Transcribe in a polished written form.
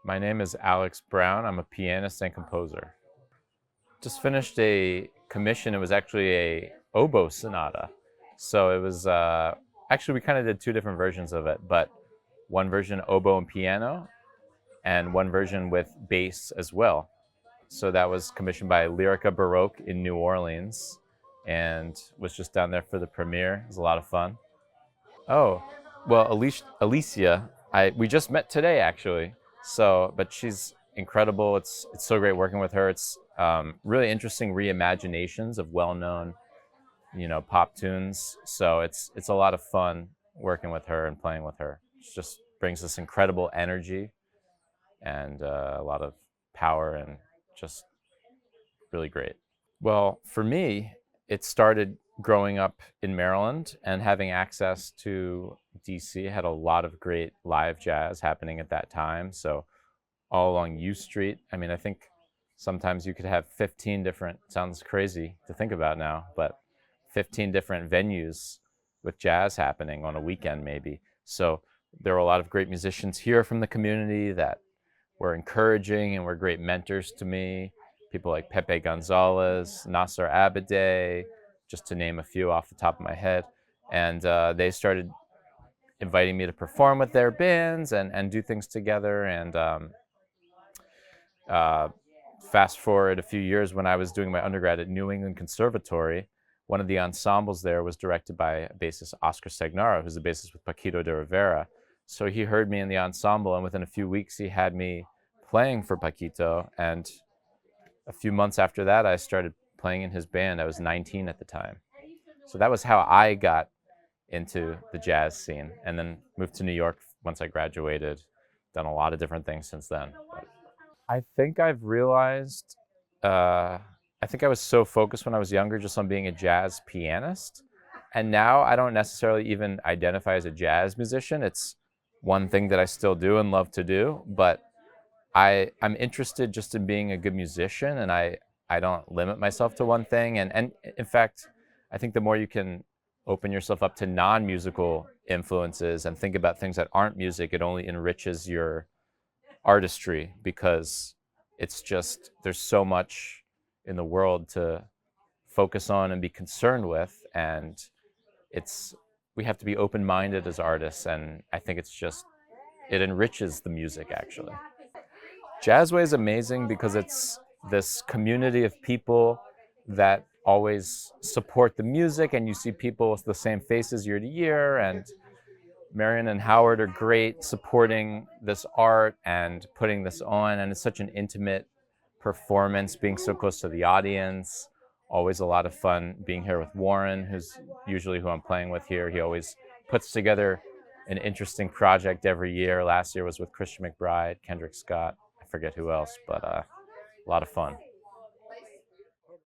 My name is Alex Brown. I'm a pianist and composer. Just finished a commission. It was actually a oboe sonata. So it was actually we kind of did two different versions of it, but one version oboe and piano, and one version with bass as well. So that was commissioned by Lyrica Baroque in New Orleans, and was just down there for the premiere. It was a lot of fun. Oh, well, Alicia, we just met today actually. So, but she's incredible. It's so great working with her. It's really interesting reimaginations of well-known, pop tunes. So it's a lot of fun working with her and playing with her. She just brings this incredible energy and a lot of power and just really great. Well, for me, it started growing up in Maryland and having access to DC. Had a lot of great live jazz happening at that time. So all along U Street. I mean, I think sometimes you could have 15 different, sounds crazy to think about now, but 15 different venues with jazz happening on a weekend maybe. So there were a lot of great musicians here from the community that were encouraging and were great mentors to me. People like Pepe Gonzalez, Nasser Abadeh, just to name a few off the top of my head. And they started inviting me to perform with their bands and do things together. And uh, fast forward a few years when I was doing my undergrad at New England Conservatory, one of the ensembles there was directed by bassist Oscar Segnaro, who's the bassist with Paquito de Rivera. So he heard me in the ensemble, and within a few weeks, he had me playing for Paquito. And a few months after that, I started playing in his band. I was 19 at the time. So that was how I got into the jazz scene, and then moved to New York once I graduated. Done a lot of different things since then. I think I've realized, I think I was so focused when I was younger just on being a jazz pianist. And now I don't necessarily even identify as a jazz musician. It's one thing that I still do and love to do, but I'm interested just in being a good musician, and I don't limit myself to one thing. And in fact, I think the more you can open yourself up to non-musical influences and think about things that aren't music, it only enriches your artistry, because it's just there's so much in the world to focus on and be concerned with, and it's we have to be open-minded as artists, and I think it enriches the music actually. Jazzway is amazing because it's this community of people that always support the music, and you see people with the same faces year to year, and Marion and Howard are great supporting this art and putting this on, and it's such an intimate performance, being so close to the audience. Always a lot of fun being here with Warren, who's usually who I'm playing with here. He always puts together an interesting project every year. Last year was with Christian McBride, Kendrick Scott, I forget who else, but a lot of fun.